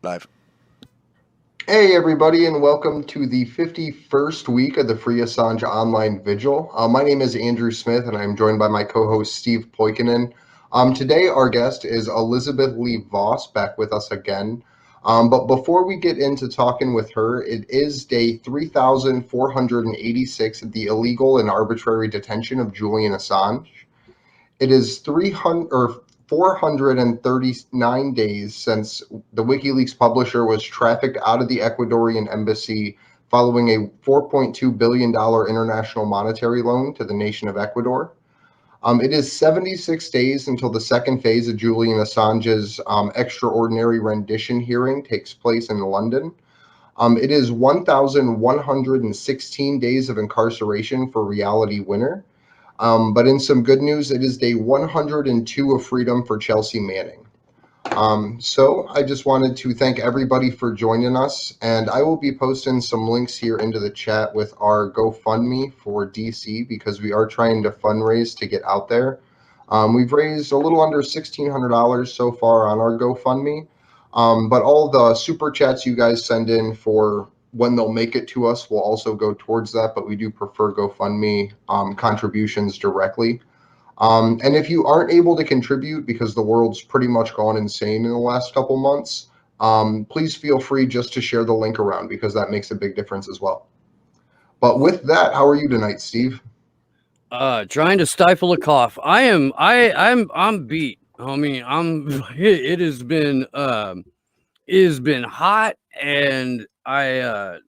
Live. Hey, everybody, and welcome to the 51st week of the Free Assange Online Vigil. My name is Andrew Smith, and I'm joined by my co host, Steve Poikinen. Today, our guest is Elizabeth Lee Voss, back with us again. But before we get into talking with her, it is day 3,486 of the illegal and arbitrary detention of Julian Assange. It is 300 or 439 days since the WikiLeaks publisher was trafficked out of the Ecuadorian embassy following a $4.2 billion international monetary loan to the nation of Ecuador. It is 76 days until the second phase of Julian Assange's extraordinary rendition hearing takes place in London. It is 1,116 days of incarceration for Reality Winner. But in some good news, it is day 102 of freedom for Chelsea Manning. So I just wanted to thank everybody for joining us, and I will be posting some links here into the chat with our GoFundMe for DC because we are trying to fundraise to get out there. We've raised a little under $1,600 so far on our GoFundMe, but all the super chats you guys send in for when they'll make it to us will also go towards that, but we do prefer GoFundMe contributions directly. And if you aren't able to contribute because the world's pretty much gone insane in the last couple months, please feel free just to share the link around because that makes a big difference as well. But with that, how are you tonight, Steve? Trying to stifle a cough. I'm beat, homie. It has been hot, and I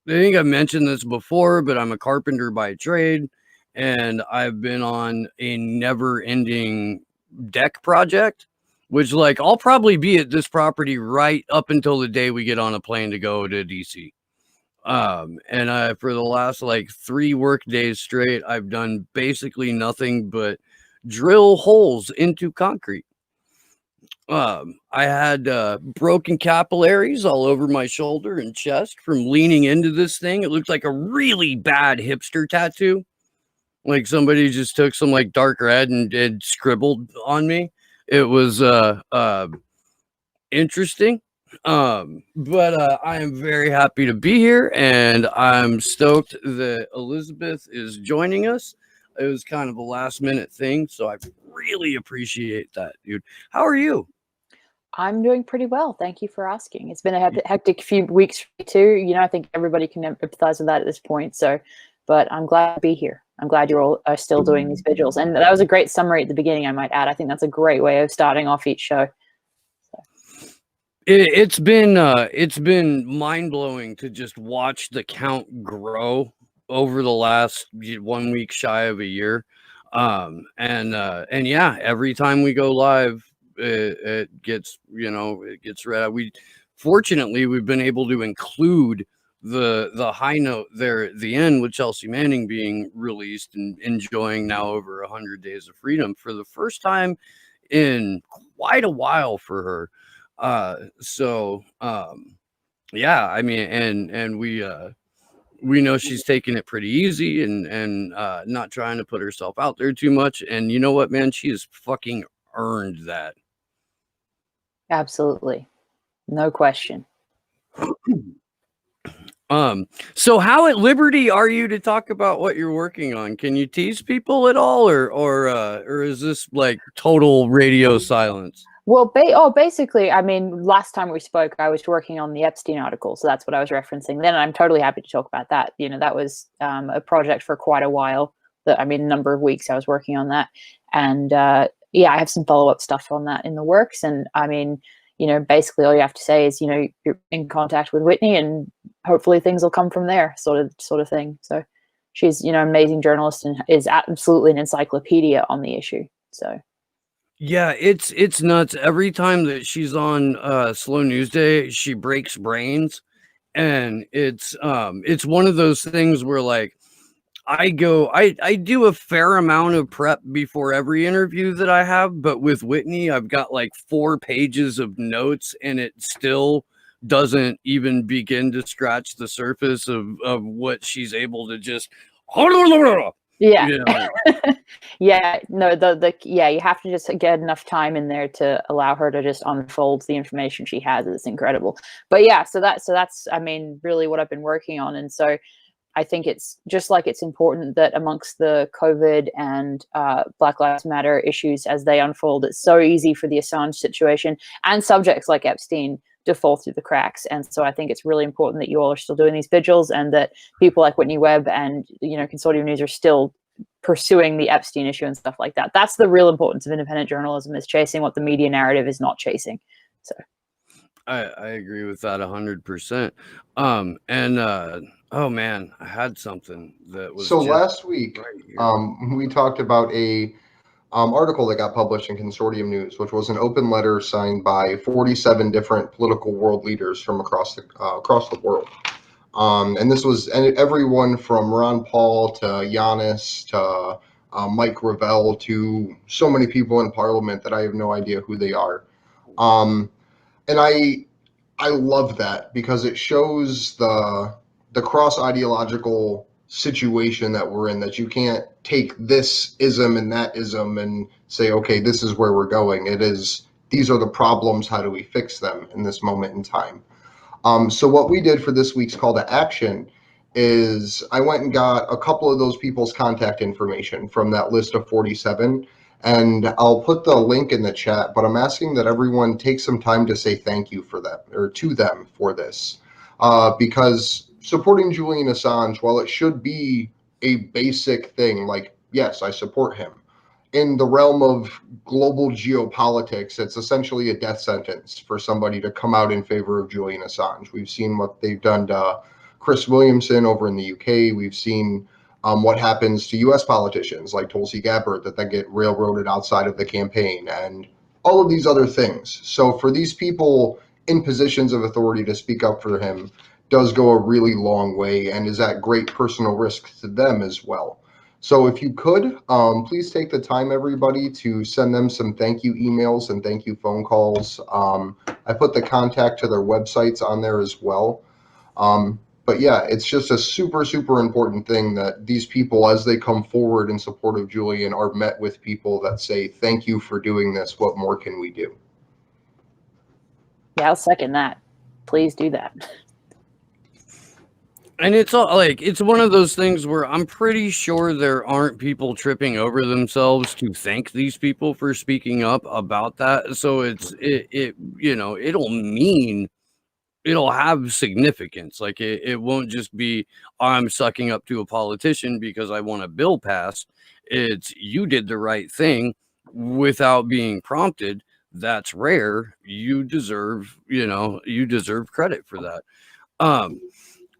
think I mentioned this before, but I'm a carpenter by trade, and I've been on a never-ending deck project, which like I'll probably be at this property right up until the day we get on a plane to go to DC. And for the last like 3 work days straight, I've done basically nothing but drill holes into concrete. I had broken capillaries all over my shoulder and chest from leaning into this thing. It looked like a really bad hipster tattoo. Like somebody just took some like dark red and scribbled on me. It was interesting. But I am very happy to be here, and I'm stoked that Elizabeth is joining us. It was kind of a last minute thing, so I really appreciate that, dude. How are you? I'm doing pretty well. Thank you for asking. It's been a hectic few weeks for me too. I think everybody can empathize with that at this point. So, but I'm glad to be here. I'm glad you're all are still doing these vigils. And that was a great summary at the beginning, I might add. I think that's a great way of starting off each show. It's been mind blowing to just watch the count grow over the last 1 week shy of a year. And yeah, every time we go live, it gets it gets read out. Fortunately we've been able to include the high note there at the end with Chelsea Manning being released and enjoying now over 100 days of freedom for the first time in quite a while for her. Yeah, I mean, and we know she's taking it pretty easy and not trying to put herself out there too much. And you know what, man, she has fucking earned that. Absolutely. No question. So how at liberty are you to talk about what you're working on? Can you tease people at all, or is this like total radio silence? Well, basically, I mean, last time we spoke, I was working on the Epstein article, so that's what I was referencing. Then I'm totally happy to talk about that. That was a project for quite a while. A number of weeks I was working on that, and yeah, I have some follow-up stuff on that in the works. And I mean, basically all you have to say is, you're in contact with Whitney, and hopefully things will come from there, sort of thing. So she's, amazing journalist and is absolutely an encyclopedia on the issue. So. Yeah, it's nuts. Every time that she's on Slow News Day, she breaks brains, and it's one of those things where like I do a fair amount of prep before every interview that I have, but with Whitney, I've got like 4 pages of notes, and it still doesn't even begin to scratch the surface of what she's able to just Yeah. You know, Yeah, no, yeah, you have to just get enough time in there to allow her to just unfold the information she has. It's incredible. But yeah, so that's I mean, really what I've been working on. And so I think it's just like it's important that amongst the COVID and Black Lives Matter issues as they unfold, it's so easy for the Assange situation and subjects like Epstein to fall through the cracks. And so I think it's really important that you all are still doing these vigils, and that people like Whitney Webb and Consortium News are still pursuing the Epstein issue and stuff like that. That's the real importance of independent journalism, is chasing what the media narrative is not chasing. So I agree with that 100%. Oh man, I had something that was So just last week, right here. we talked about a article that got published in Consortium News, which was an open letter signed by 47 different political world leaders from across the world. And this was everyone from Ron Paul to Giannis to Mike Gravel to so many people in Parliament that I have no idea who they are. And I love that because it shows the cross ideological situation that we're in, that you can't take this ism and that ism and say, okay, this is where we're going. It is, these are the problems, how do we fix them in this moment in time? So what we did for this week's call to action is I went and got a couple of those people's contact information from that list of 47, and I'll put the link in the chat, but I'm asking that everyone take some time to say thank you for them, or to them, for this, because supporting Julian Assange, while it should be a basic thing, like, yes, I support him, in the realm of global geopolitics, it's essentially a death sentence for somebody to come out in favor of Julian Assange. We've seen what they've done to Chris Williamson over in the UK. We've seen what happens to US politicians like Tulsi Gabbard, that they get railroaded outside of the campaign, and all of these other things. So for these people in positions of authority to speak up for him does go a really long way, and is at great personal risk to them as well. So if you could, please take the time, everybody, to send them some thank you emails and thank you phone calls. I put the contact to their websites on there as well. But yeah, it's just a super, super important thing that these people, as they come forward in support of Julian, are met with people that say, thank you for doing this. What more can we do? yeah, I'll second that. Please do that. And it's all like, it's one of those things where I'm pretty sure there aren't people tripping over themselves to thank these people for speaking up about that. So it'll have significance. Like it won't just be, I'm sucking up to a politician because I want a bill passed. It's, you did the right thing without being prompted. That's rare. You deserve credit for that.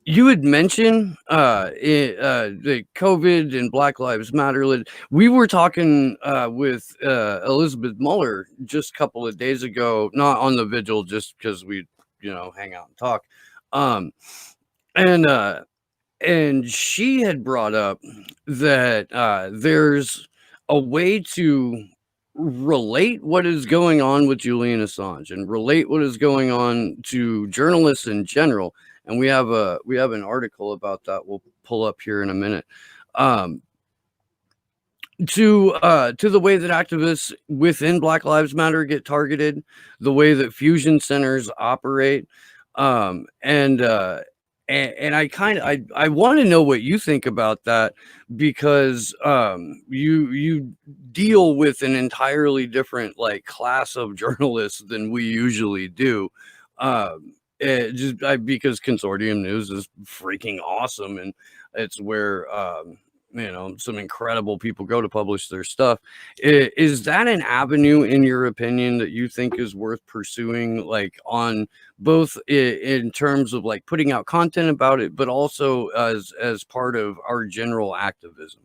You had mentioned the COVID and Black Lives Matter. We were talking with Elizabeth Mueller just a couple of days ago, not on the vigil, just because we, hang out and talk. And she had brought up that there's a way to relate what is going on with Julian Assange and relate what is going on to journalists in general. And we have an article about that we'll pull up here in a minute. To the way that activists within Black Lives Matter get targeted, the way that fusion centers operate, and I want to know what you think about that, because you deal with an entirely different class of journalists than we usually do. Because Consortium News is freaking awesome, and it's where some incredible people go to publish their stuff. Is that an avenue, in your opinion, that you think is worth pursuing, on both in terms of putting out content about it, but also as part of our general activism?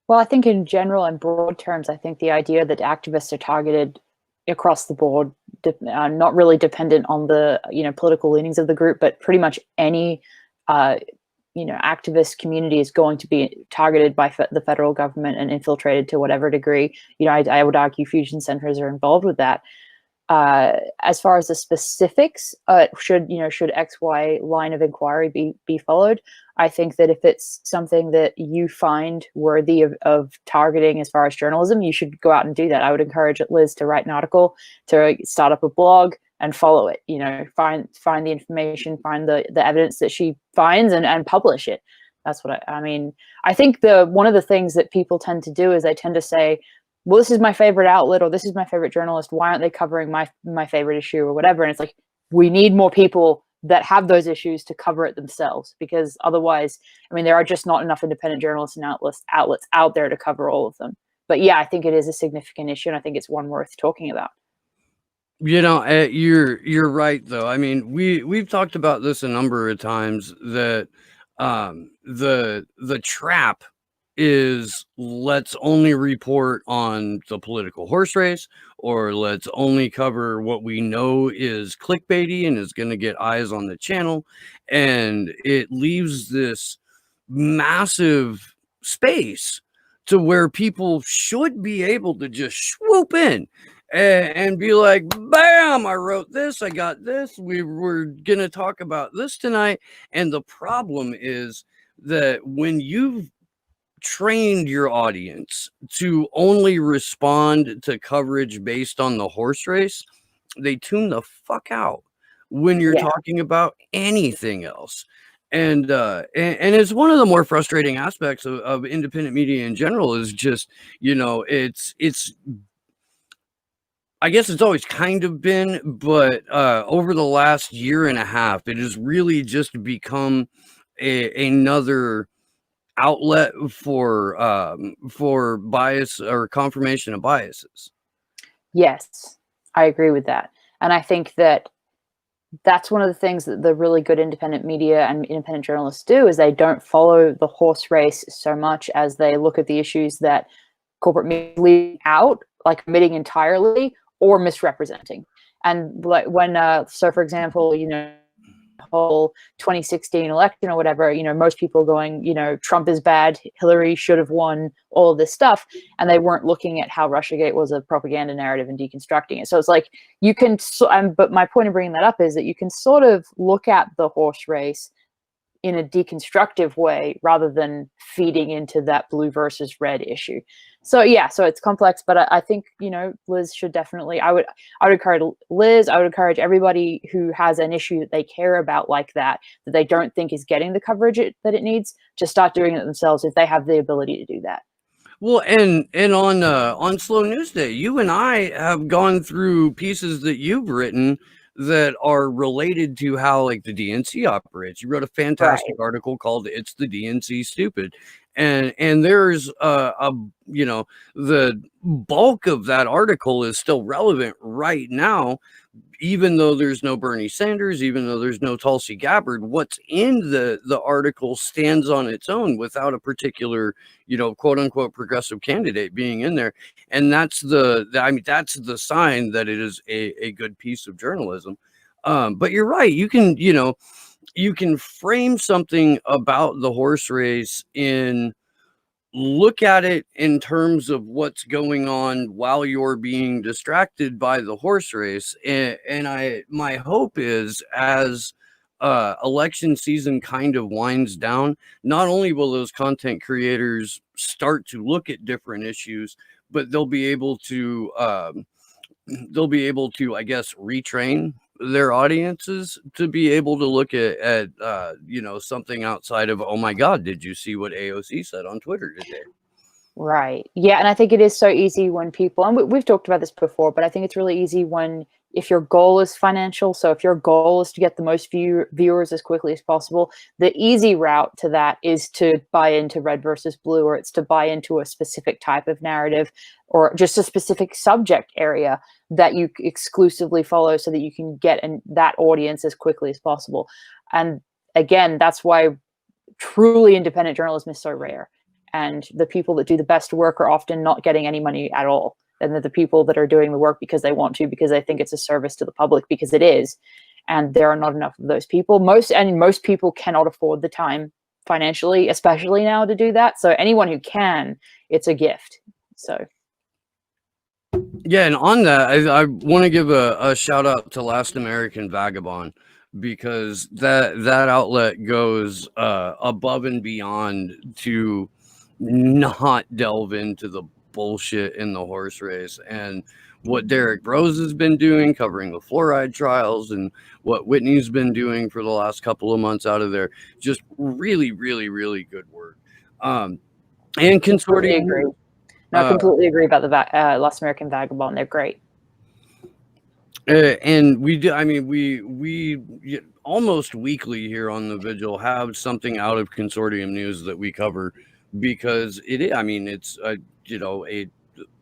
Well, I think in general and broad terms, I think the idea that activists are targeted across the board, not really dependent on the political leanings of the group, but pretty much any activist community is going to be targeted by the federal government and infiltrated to whatever degree. I would argue fusion centers are involved with that. As far as the specifics, should XY line of inquiry be followed? I think that if it's something that you find worthy of targeting as far as journalism, you should go out and do that. I would encourage Liz to write an article, to start up a blog and follow it. Find the information, find the evidence that she finds, and publish it. That's what I mean. I think one of the things that people tend to do is they tend to say, well, this is my favorite outlet, or this is my favorite journalist. Why aren't they covering my favorite issue or whatever? And it's like, we need more people that have those issues to cover it themselves, because otherwise, I mean, there are just not enough independent journalists and outlets out there to cover all of them. But yeah, I think it is a significant issue, and I think it's one worth talking about. You're right though. I mean, we've talked about this a number of times, that the trap is, let's only report on the political horse race, or let's only cover what we know is clickbaity and is going to get eyes on the channel, and it leaves this massive space to where people should be able to just swoop in and be like, bam, I wrote this, I got this, we were gonna talk about this tonight. And the problem is that when you've trained your audience to only respond to coverage based on the horse race, they tune the fuck out when you're talking about anything else. And it's one of the more frustrating aspects of independent media in general, is just, it's I guess it's always kind of been, but over the last year and a half, it has really just become another outlet for bias or confirmation of biases. Yes, I agree with that. And I think that that's one of the things that the really good independent media and independent journalists do, is they don't follow the horse race so much as they look at the issues that corporate media leave out, like omitting entirely or misrepresenting. And like when, so for example, whole 2016 election or whatever, most people going, Trump is bad, Hillary should have won, all of this stuff, and they weren't looking at how Russiagate was a propaganda narrative and deconstructing it. So it's like, you can, but my point of bringing that up is that you can sort of look at the horse race in a deconstructive way rather than feeding into that blue versus red issue. So yeah, so it's complex, but I think, Liz should definitely, I would encourage Liz, I would encourage everybody who has an issue that they care about like that they don't think is getting the coverage that it needs, to start doing it themselves if they have the ability to do that. Well, and on Slow News Day, you and I have gone through pieces that you've written that are related to how, like, the DNC operates. You wrote a fantastic article called "It's the DNC Stupid," and there's the bulk of that article is still relevant right now, even though there's no Bernie Sanders, even though there's no Tulsi Gabbard. What's in the article stands on its own without a particular, quote unquote progressive candidate being in there. And that's that's the sign that it is a good piece of journalism. But you're right. You can frame something about the horse race look at it in terms of what's going on while you're being distracted by the horse race. And my hope is, as election season kind of winds down, not only will those content creators start to look at different issues, but they'll be able to, I guess, retrain their audiences to be able to look at something outside of, oh my God, did you see what AOC said on Twitter today? Right. Yeah. And I think it is so easy when people, and we've talked about this before, but I think it's really easy if your goal is financial. So if your goal is to get the most viewers as quickly as possible, the easy route to that is to buy into red versus blue, or it's to buy into a specific type of narrative, or just a specific subject area that you exclusively follow so that you can get that audience as quickly as possible. And again, that's why truly independent journalism is so rare. And the people that do the best work are often not getting any money at all. And they're the people that are doing the work because they want to, because they think it's a service to the public, because it is. And there are not enough of those people. Most people cannot afford the time financially, especially now, to do that. So anyone who can, it's a gift. So. Yeah, and on that, I want to give a shout out to Last American Vagabond, because that outlet goes above and beyond to not delve into the bullshit in the horse race, and what Derek Rose has been doing covering the fluoride trials, and what Whitney's been doing for the last couple of months out of there. Just really, really, really good work. And Completely consortium. agree. No, I completely agree about the Last American Vagabond. They're great. And we do. I mean, we almost weekly here on the Vigil have something out of consortium news that we cover, because it. I mean, it's a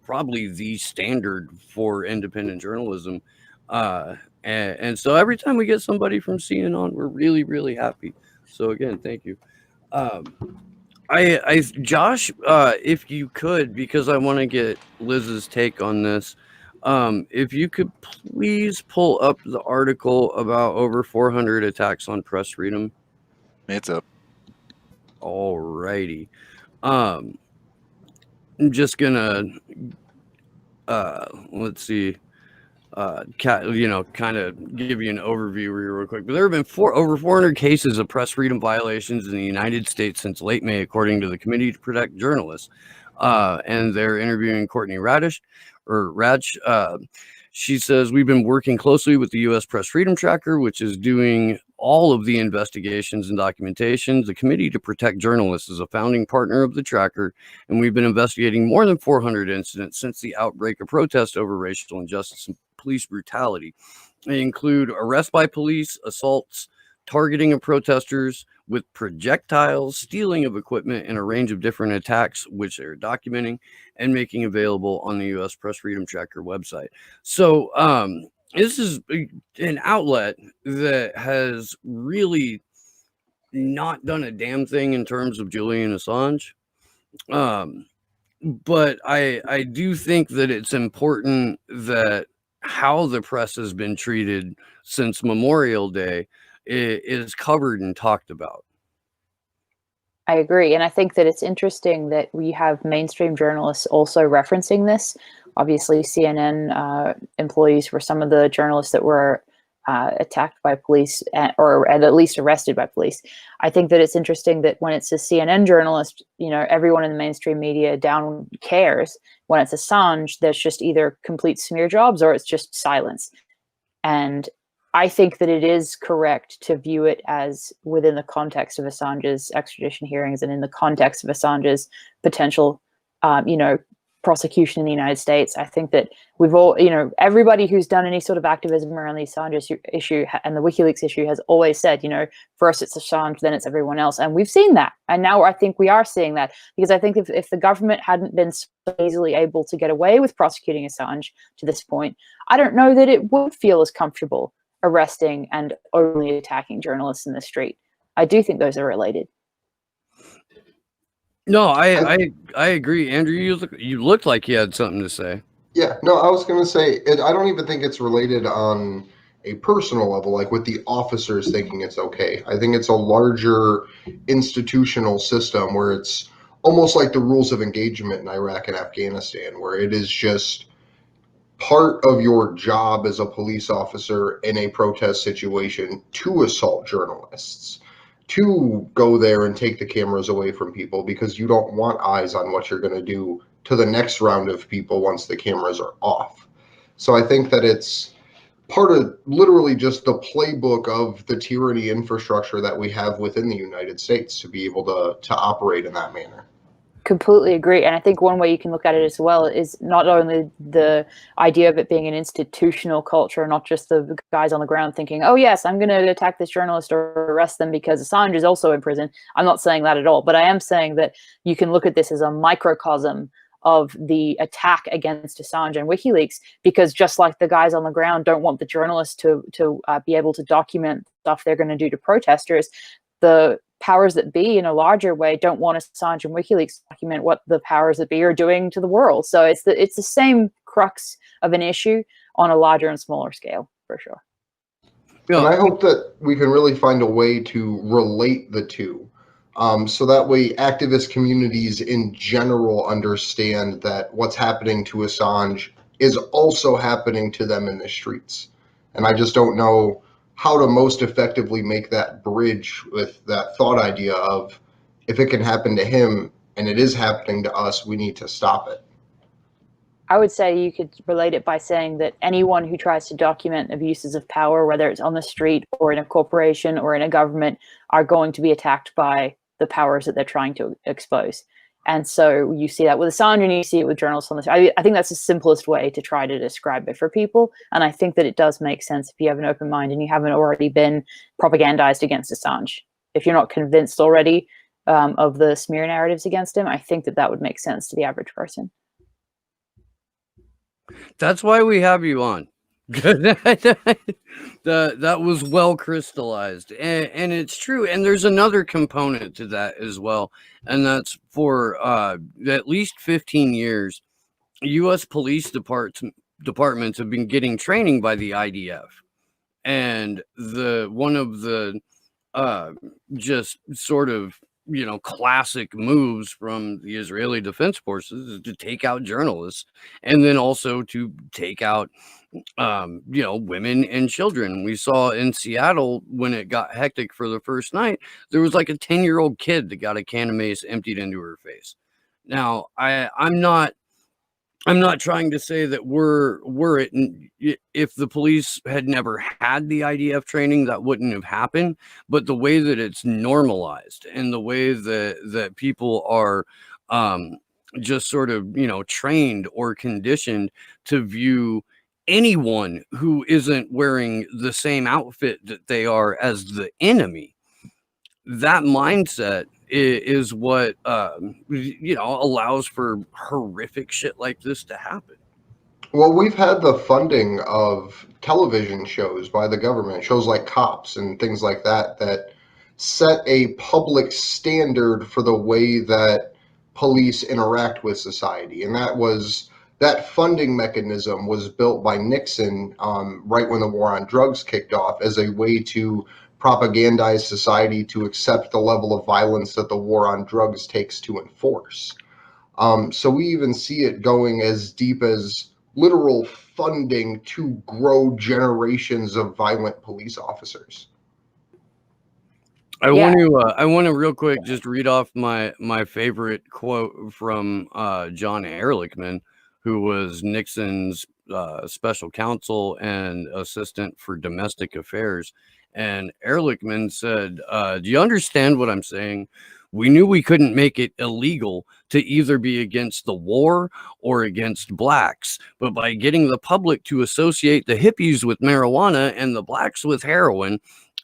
probably the standard for independent journalism, and so every time we get somebody from CNN on, we're really, really happy. So again, thank you. Josh, if you could, because I want to get Liz's take on this. If you could please pull up the article about over 400 attacks on press freedom. It's up. Alrighty. I'm just gonna let's see. Kind of give you an overview real quick. But there have been over 400 cases of press freedom violations in the United States since late May, according to the Committee to Protect Journalists. And they're interviewing Courtney Radish. She says, we've been working closely with the U.S. Press Freedom Tracker, which is doing all of the investigations and documentation. The Committee to Protect Journalists is a founding partner of the tracker, and we've been investigating more than 400 incidents since the outbreak of protest over racial injustice and police brutality. They include arrests by police, assaults, targeting of protesters with projectiles, stealing of equipment, and a range of different attacks, which they're documenting and making available on the U.S. Press Freedom Tracker website. So this is an outlet that has really not done a damn thing in terms of Julian Assange. But I do think that it's important that how the press has been treated since Memorial Day is covered and talked about. I agree. And I think that it's interesting that we have mainstream journalists also referencing this. Obviously, CNN employees were some of the journalists that were attacked by police or at least arrested by police. I think that it's interesting that when it's a CNN journalist, everyone in the mainstream media down cares. When it's Assange, there's just either complete smear jobs or it's just silence. And I think that it is correct to view it as within the context of Assange's extradition hearings and in the context of Assange's potential, prosecution in the United States. I think that we've all, everybody who's done any sort of activism around the Assange issue and the WikiLeaks issue has always said, first it's Assange, then it's everyone else. And we've seen that. And now I think we are seeing that, because I think if the government hadn't been so easily able to get away with prosecuting Assange to this point, I don't know that it would feel as comfortable arresting and only attacking journalists in the street. I do think those are related. No, I agree. Andrew, you looked like you had something to say. Yeah, no, I was going to say, I don't even think it's related on a personal level, like with the officers thinking it's okay. I think it's a larger institutional system where it's almost like the rules of engagement in Iraq and Afghanistan, where it is just part of your job as a police officer in a protest situation to assault journalists, to go there and take the cameras away from people, because you don't want eyes on what you're going to do to the next round of people once the cameras are off. So I think that it's part of literally just the playbook of the tyranny infrastructure that we have within the United States to be able to operate in that manner. Completely agree. And I think one way you can look at it as well is not only the idea of it being an institutional culture, not just the guys on the ground thinking, oh yes, I'm going to attack this journalist or arrest them because Assange is also in prison. I'm not saying that at all, but I am saying that you can look at this as a microcosm of the attack against Assange and WikiLeaks, because just like the guys on the ground don't want the journalists to be able to document stuff they're going to do to protesters, the powers that be in a larger way don't want Assange and WikiLeaks to document what the powers that be are doing to the world. So it's the same crux of an issue on a larger and smaller scale, for sure. And I hope that we can really find a way to relate the two. So that way activist communities in general understand that what's happening to Assange is also happening to them in the streets. And I just don't know how to most effectively make that bridge with that thought idea of, if it can happen to him and it is happening to us, we need to stop it. I would say you could relate it by saying that anyone who tries to document abuses of power, whether it's on the street or in a corporation or in a government, are going to be attacked by the powers that they're trying to expose. And so you see that with Assange, and you see it with journalists on this. I think that's the simplest way to try to describe it for people. And I think that it does make sense if you have an open mind and you haven't already been propagandized against Assange. If you're not convinced already of the smear narratives against him, I think that that would make sense to the average person. That's why we have you on. That was well crystallized, and it's true. And there's another component to that as well, and that's for at least 15 years, U.S. police departments have been getting training by the IDF, and one of the just sort of classic moves from the Israeli Defense Forces is to take out journalists, and then also to take out women and children. We saw in Seattle, when it got hectic for the first night, there was like a 10-year-old kid that got a can of mace emptied into her face. Now, I'm not trying to say that we're it. If the police had never had the IDF training, that wouldn't have happened. But the way that it's normalized, and the way that people are just sort of trained or conditioned to view anyone who isn't wearing the same outfit that they are as the enemy, that mindset is what allows for horrific shit like this to happen. Well, we've had the funding of television shows by the government, shows like Cops and things like that, that set a public standard for the way that police interact with society. And that funding mechanism was built by Nixon right when the war on drugs kicked off, as a way to propagandize society to accept the level of violence that the war on drugs takes to enforce. So we even see it going as deep as literal funding to grow generations of violent police officers. I want to real quick just read off my favorite quote from John Ehrlichman, who was Nixon's special counsel and assistant for domestic affairs. And Ehrlichman said, "Do you understand what I'm saying? We knew we couldn't make it illegal to either be against the war or against blacks, but by getting the public to associate the hippies with marijuana and the blacks with heroin,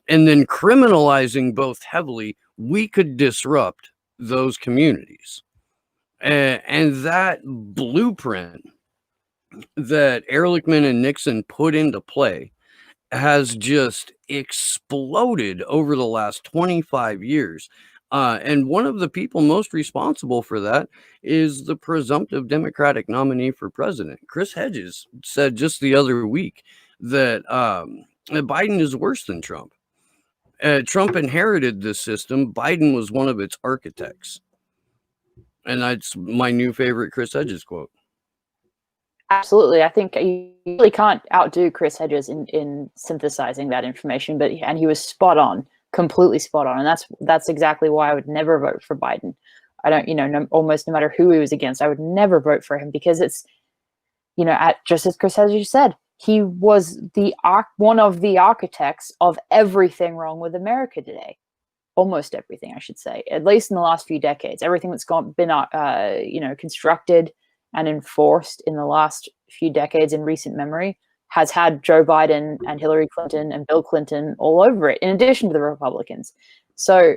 and then criminalizing both heavily, we could disrupt those communities." And that blueprint that Ehrlichman and Nixon put into play has just exploded over the last 25 years. And one of the people most responsible for that is the presumptive Democratic nominee for president. Chris Hedges said just the other week that Biden is worse than Trump. Trump inherited this system. Biden was one of its architects. And that's my new favorite Chris Hedges quote. Absolutely. I think you really can't outdo Chris Hedges in synthesizing that information, and he was spot on, completely spot on. And that's exactly why I would never vote for Biden. I don't, almost no matter who he was against, I would never vote for him, because it's, just as Chris Hedges said, he was one of the architects of everything wrong with America today. Almost everything, I should say, at least in the last few decades. Everything that's been constructed and enforced in the last few decades in recent memory has had Joe Biden and Hillary Clinton and Bill Clinton all over it, in addition to the Republicans. So,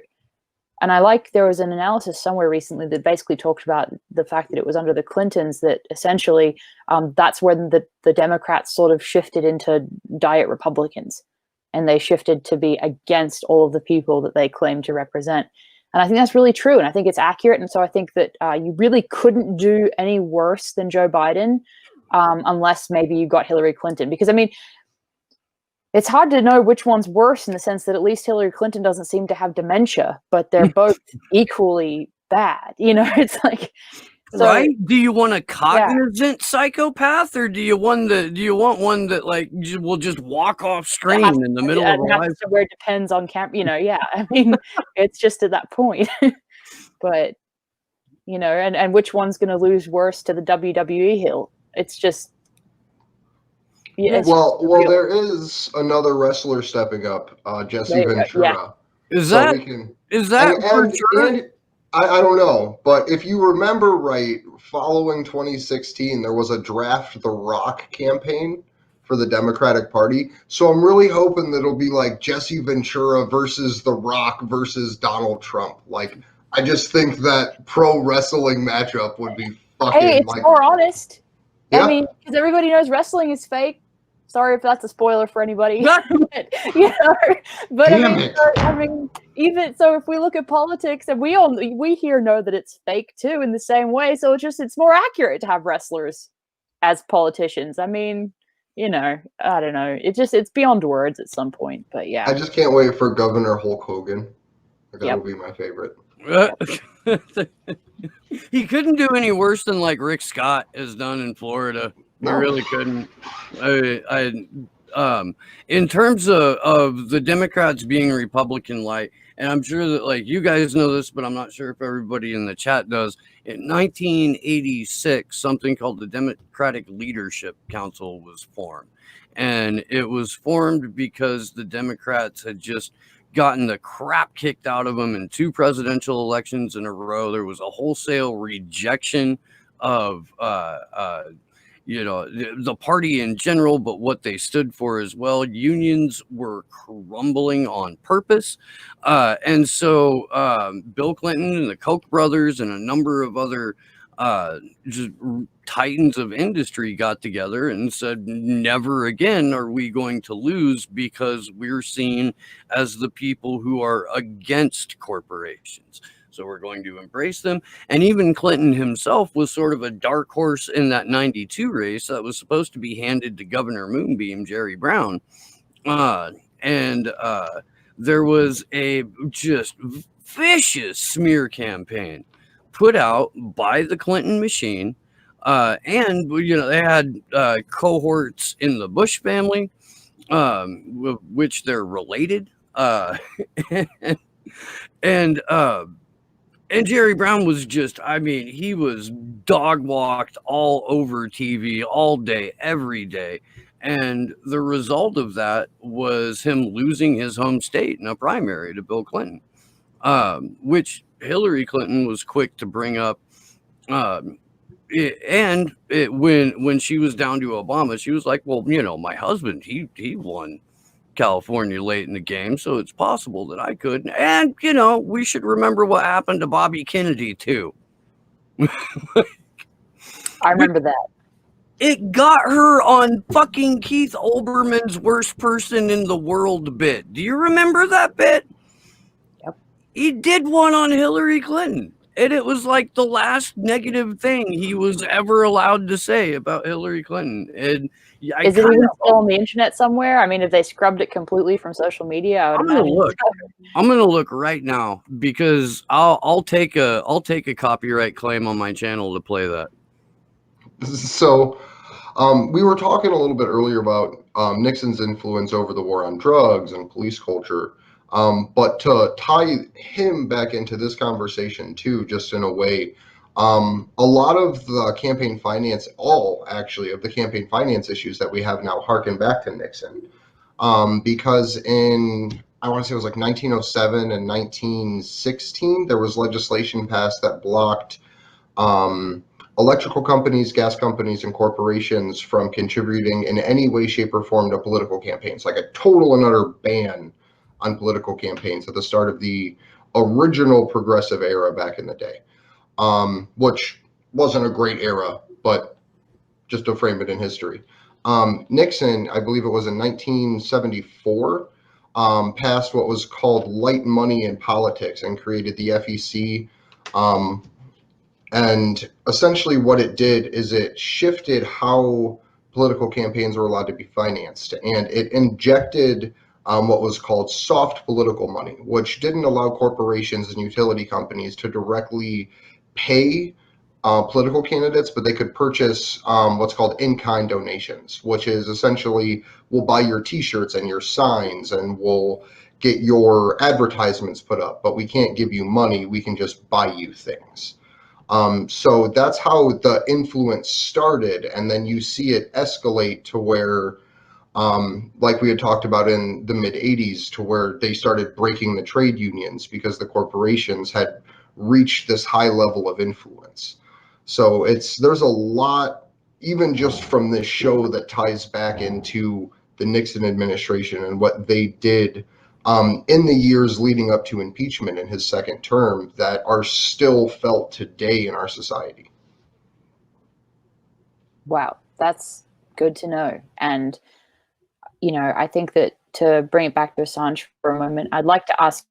and there was an analysis somewhere recently that basically talked about the fact that it was under the Clintons that essentially that's when the Democrats sort of shifted into diet Republicans, and they shifted to be against all of the people that they claim to represent. And I think that's really true, and I think it's accurate. And so I think that you really couldn't do any worse than Joe Biden, unless maybe you got Hillary Clinton. Because, I mean, it's hard to know which one's worse, in the sense that at least Hillary Clinton doesn't seem to have dementia, but they're both equally bad. It's like, So, right? Do you want a cognizant psychopath, or do you want one that like will just walk off screen in the middle of a live? where it depends on yeah. I mean, it's just at that point. But and which one's going to lose worse to the WWE heel? It's just Well, there is another wrestler stepping up, Jesse Ventura. Is So that we can, is that for sure? and I don't know, but if you remember right, following 2016, there was a Draft the Rock campaign for the Democratic Party. So I'm really hoping that it'll be like Jesse Ventura versus The Rock versus Donald Trump. Like, I just think that pro wrestling matchup would be fucking Hey, it's like, more honest. yeah. I mean, because everybody knows wrestling is fake. Sorry if that's a spoiler for anybody. But Damn it. I mean, even so, if we look at politics, and we here know that it's fake too, in the same way. So it's more accurate to have wrestlers as politicians. I mean, I don't know. It's beyond words at some point. But yeah, I just can't wait for Governor Hulk Hogan. That'll be my favorite. He couldn't do any worse than like Rick Scott has done in Florida. He really couldn't. In terms of the Democrats being Republican-like, and I'm sure that like you guys know this, but I'm not sure if everybody in the chat does. In 1986, something called the Democratic Leadership Council was formed, and it was formed because the Democrats had just gotten the crap kicked out of them in 2 presidential elections in a row. There was a wholesale rejection of the party in general, but what they stood for as well. Unions were crumbling on purpose. And so Bill Clinton and the Koch brothers and a number of other just titans of industry got together and said, never again are we going to lose, because we're seen as the people who are against corporations. So we're going to embrace them. And even Clinton himself was sort of a dark horse in that 92 race that was supposed to be handed to Governor Moonbeam, Jerry Brown. There was a just vicious smear campaign put out by the Clinton machine. And they had cohorts in the Bush family, which they're related. And Jerry Brown was just, I mean, he was dog walked all over TV all day, every day. And the result of that was him losing his home state in a primary to Bill Clinton, which Hillary Clinton was quick to bring up. When she was down to Obama, she was like, well, my husband, he won California late in the game, so it's possible that I could. And we should remember what happened to Bobby Kennedy too. I remember that. It got her on fucking Keith Olbermann's worst person in the world bit. Do you remember that bit? Yep. He did one on Hillary Clinton, and it was like the last negative thing he was ever allowed to say about Hillary Clinton. And is it even still on the internet somewhere? I mean, if they scrubbed it completely from social media, I would imagine. I'm gonna look right now, because I'll take a copyright claim on my channel to play that. So, we were talking a little bit earlier about Nixon's influence over the war on drugs and police culture. But to tie him back into this conversation too, just in a way, a lot of the campaign finance, all actually of the campaign finance issues that we have now harken back to Nixon. Because I want to say it was like 1907 and 1916, there was legislation passed that blocked electrical companies, gas companies, and corporations from contributing in any way, shape, or form to political campaigns, like a total and utter ban on political campaigns at the start of the original progressive era back in the day, which wasn't a great era, but just to frame it in history. Nixon, I believe it was in 1974, passed what was called light money in politics and created the FEC. And essentially what it did is it shifted how political campaigns were allowed to be financed, and it injected what was called soft political money, which didn't allow corporations and utility companies to directly pay political candidates, but they could purchase what's called in-kind donations, which is essentially we'll buy your T-shirts and your signs, and we'll get your advertisements put up, but we can't give you money. We can just buy you things. So that's how the influence started, and then you see it escalate to where, like we had talked about in the mid 80s, to where they started breaking the trade unions because the corporations had reached this high level of influence. So there's a lot, even just from this show, that ties back into the Nixon administration and what they did in the years leading up to impeachment in his second term that are still felt today in our society. Wow, that's good to know. And, I think that to bring it back to Assange for a moment, I'd like to ask